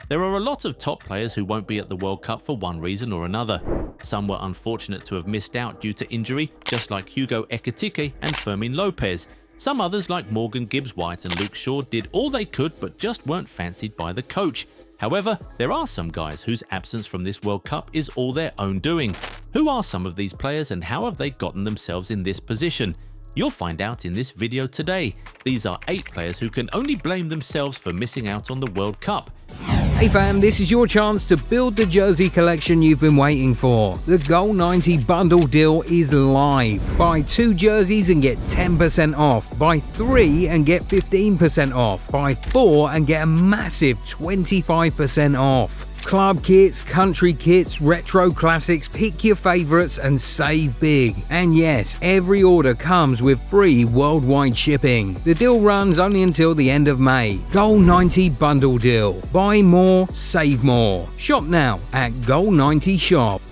There are a lot of top players who won't be at the World Cup for one reason or another. Some were unfortunate to have missed out due to injury, just like Hugo Ekitike and Fermín Lopez. Some others like Morgan Gibbs-White and Luke Shaw did all they could but just weren't fancied by the coach. However, there are some guys whose absence from this World Cup is all their own doing. Who are some of these players and how have they gotten themselves in this position? You'll find out in this video today. These are 8 players who can only blame themselves for missing out on the World Cup. Hey fam, this is your chance to build the jersey collection you've been waiting for. The Goal 90 bundle deal is live. Buy 2 jerseys and get 10% off. Buy 3 and get 15% off. Buy 4 and get a massive 25% off. Club kits, country kits, retro classics, pick your favorites and save big. And yes, every order comes with free worldwide shipping. The deal runs only until the end of May. Goal 90 bundle deal. Buy more, save more. Shop now at Goal 90 Shop.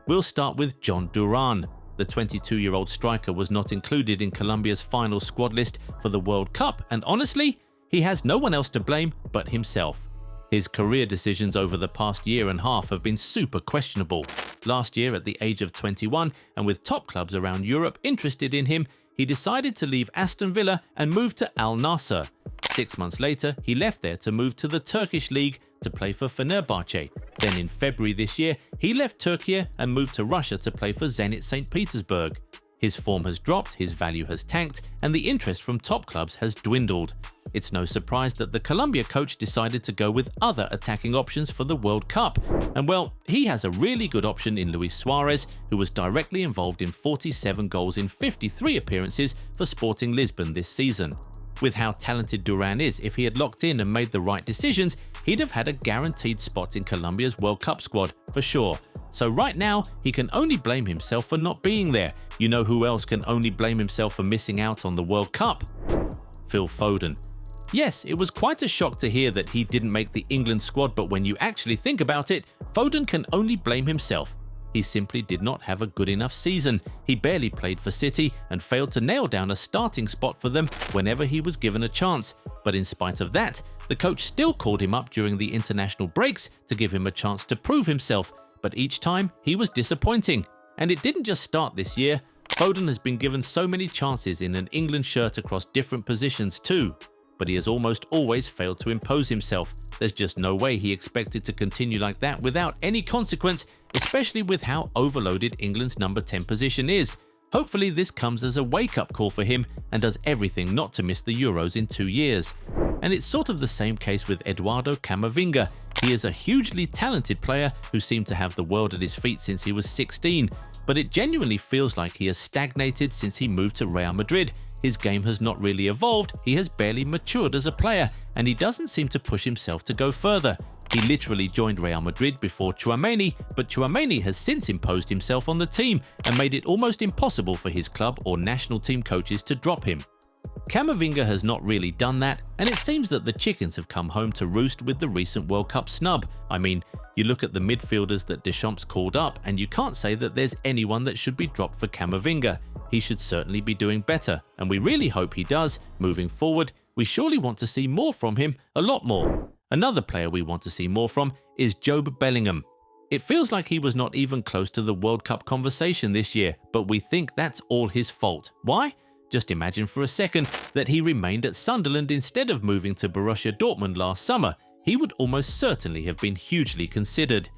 We'll start with John Duran. The 22-year-old striker was not included in Colombia's final squad list for the World Cup, and honestly, he has no one else to blame but himself. His career decisions over the past year and a half have been super questionable. Last year, at the age of 21, and with top clubs around Europe interested in him, he decided to leave Aston Villa and move to Al Nassr. 6 months later, he left there to move to the Turkish league to play for Fenerbahce. Then in February this year, he left Turkey and moved to Russia to play for Zenit St. Petersburg. His form has dropped, his value has tanked, and the interest from top clubs has dwindled. It's no surprise that the Colombia coach decided to go with other attacking options for the World Cup. And well, he has a really good option in Luis Suarez, who was directly involved in 47 goals in 53 appearances for Sporting Lisbon this season. With how talented Duran is, if he had locked in and made the right decisions, he'd have had a guaranteed spot in Colombia's World Cup squad for sure. So right now, he can only blame himself for not being there. You know who else can only blame himself for missing out on the World Cup? Phil Foden. Yes, it was quite a shock to hear that he didn't make the England squad, but when you actually think about it, Foden can only blame himself. He simply did not have a good enough season. He barely played for City and failed to nail down a starting spot for them whenever he was given a chance. But in spite of that, the coach still called him up during the international breaks to give him a chance to prove himself. But each time, he was disappointing. And it didn't just start this year. Foden has been given so many chances in an England shirt across different positions too. But he has almost always failed to impose himself. There's just no way he expected to continue like that without any consequence, especially with how overloaded England's number 10 position is. Hopefully this comes as a wake-up call for him and does everything not to miss the Euros in 2 years. And it's sort of the same case with Eduardo Camavinga. He is a hugely talented player who seemed to have the world at his feet since he was 16, but it genuinely feels like he has stagnated since he moved to Real Madrid. His game has not really evolved, he has barely matured as a player, and he doesn't seem to push himself to go further. He literally joined Real Madrid before Tchouaméni, but Tchouaméni has since imposed himself on the team and made it almost impossible for his club or national team coaches to drop him. Camavinga has not really done that, and it seems that the chickens have come home to roost with the recent World Cup snub. I mean, you look at the midfielders that Deschamps called up and you can't say that there's anyone that should be dropped for Camavinga. He should certainly be doing better, and we really hope he does. Moving forward, we surely want to see more from him, a lot more. Another player we want to see more from is Jobe Bellingham. It feels like he was not even close to the World Cup conversation this year, but we think that's all his fault. Why? Just imagine for a second that he remained at Sunderland instead of moving to Borussia Dortmund last summer. He would almost certainly have been hugely considered.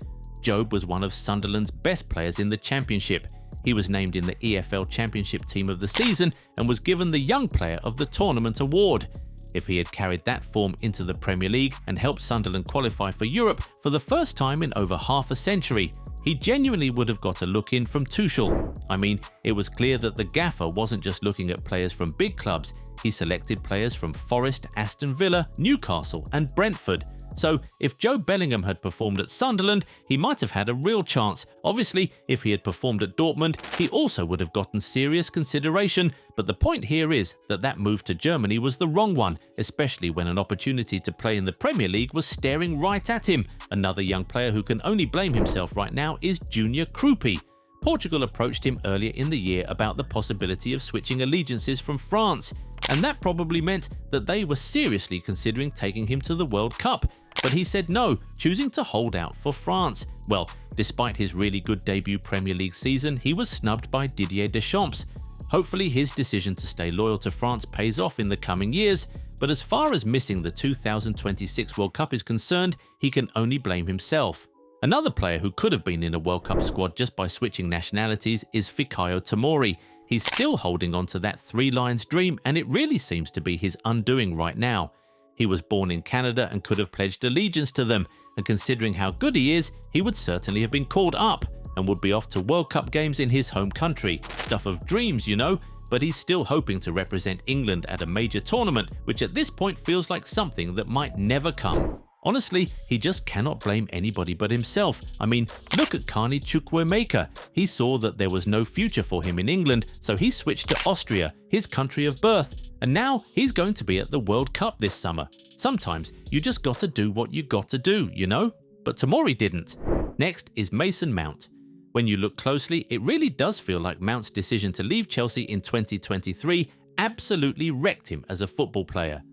Jobe was one of Sunderland's best players in the Championship. He was named in the EFL Championship Team of the Season and was given the Young Player of the Tournament award. If he had carried that form into the Premier League and helped Sunderland qualify for Europe for the first time in over half a century, he genuinely would have got a look in from Tuchel. I mean, it was clear that the gaffer wasn't just looking at players from big clubs, he selected players from Forest, Aston Villa, Newcastle and Brentford. So if Jobe Bellingham had performed at Sunderland, he might have had a real chance. Obviously, if he had performed at Dortmund, he also would have gotten serious consideration. But the point here is that that move to Germany was the wrong one, especially when an opportunity to play in the Premier League was staring right at him. Another young player who can only blame himself right now is Junior Krupi. Portugal approached him earlier in the year about the possibility of switching allegiances from France, and that probably meant that they were seriously considering taking him to the World Cup. but he said no, choosing to hold out for France. Well, despite his really good debut Premier League season, he was snubbed by Didier Deschamps. Hopefully his decision to stay loyal to France pays off in the coming years, but as far as missing the 2026 World Cup is concerned, he can only blame himself. Another player who could have been in a World Cup squad just by switching nationalities is Fikayo Tomori. He's still holding on to that Three Lions dream, and it really seems to be his undoing right now. He was born in Canada and could have pledged allegiance to them, and considering how good he is, he would certainly have been called up and would be off to World Cup games in his home country. Stuff of dreams, you know, but he's still hoping to represent England at a major tournament, which at this point feels like something that might never come. Honestly, he just cannot blame anybody but himself. I mean, look at Carney Chukwuemeka. He saw that there was no future for him in England, so he switched to Austria, his country of birth, and now he's going to be at the World Cup this summer. Sometimes you just got to do what you got to do, you know? But Tomori didn't. Next is Mason Mount. When you look closely, it really does feel like Mount's decision to leave Chelsea in 2023 absolutely wrecked him as a football player.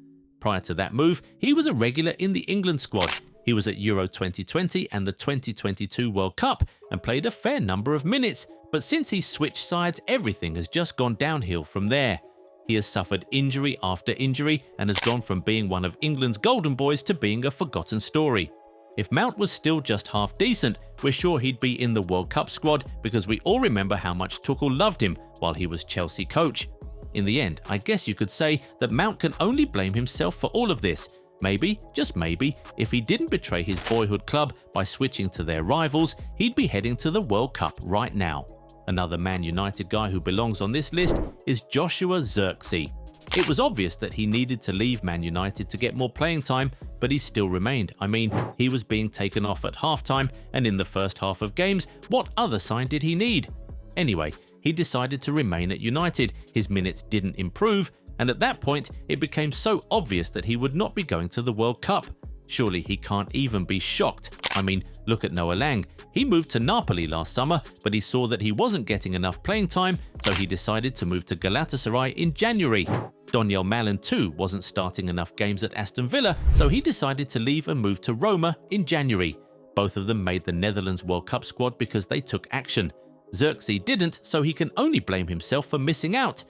Prior to that move, he was a regular in the England squad. He was at Euro 2020 and the 2022 World Cup and played a fair number of minutes, but since he switched sides, everything has just gone downhill from there. He has suffered injury after injury and has gone from being one of England's golden boys to being a forgotten story. If Mount was still just half decent, we're sure he'd be in the World Cup squad because we all remember how much Tuchel loved him while he was Chelsea coach. In the end, I guess you could say that Mount can only blame himself for all of this. Maybe, just maybe, if he didn't betray his boyhood club by switching to their rivals, he'd be heading to the World Cup right now. Another Man United guy who belongs on this list is Joshua Zirkzee. It was obvious that he needed to leave Man United to get more playing time, but he still remained. I mean, he was being taken off at halftime, and in the first half of games, what other sign did he need? Anyway, he decided to remain at United. His minutes didn't improve, and at that point, it became so obvious that he would not be going to the World Cup. Surely he can't even be shocked. I mean, look at Noah Lang. He moved to Napoli last summer, but he saw that he wasn't getting enough playing time, so he decided to move to Galatasaray in January. Daniel Malen too wasn't starting enough games at Aston Villa, so he decided to leave and move to Roma in January. Both of them made the Netherlands World Cup squad because they took action. Zirkzee didn't, so he can only blame himself for missing out.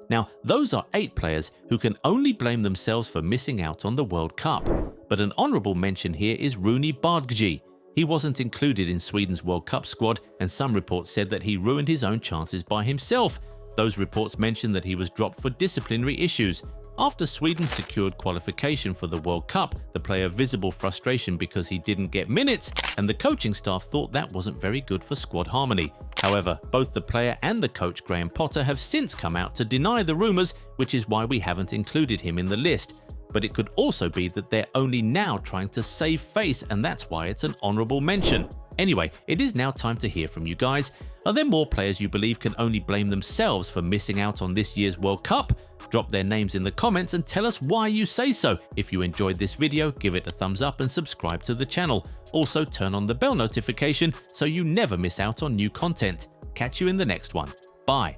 Now, those are 8 players who can only blame themselves for missing out on the World Cup. But an honourable mention here is Rooney Bardghji. He wasn't included in Sweden's World Cup squad, and some reports said that he ruined his own chances by himself. Those reports mentioned that he was dropped for disciplinary issues. After Sweden secured qualification for the World Cup, the player visible frustration because he didn't get minutes, and the coaching staff thought that wasn't very good for squad harmony. However, both the player and the coach Graham Potter have since come out to deny the rumours, which is why we haven't included him in the list. But it could also be that they're only now trying to save face, and that's why it's an honourable mention. Anyway, it is now time to hear from you guys. Are there more players you believe can only blame themselves for missing out on this year's World Cup? Drop their names in the comments and tell us why you say so. If you enjoyed this video, give it a thumbs up and subscribe to the channel. Also turn on the bell notification so you never miss out on new content. Catch you in the next one. Bye.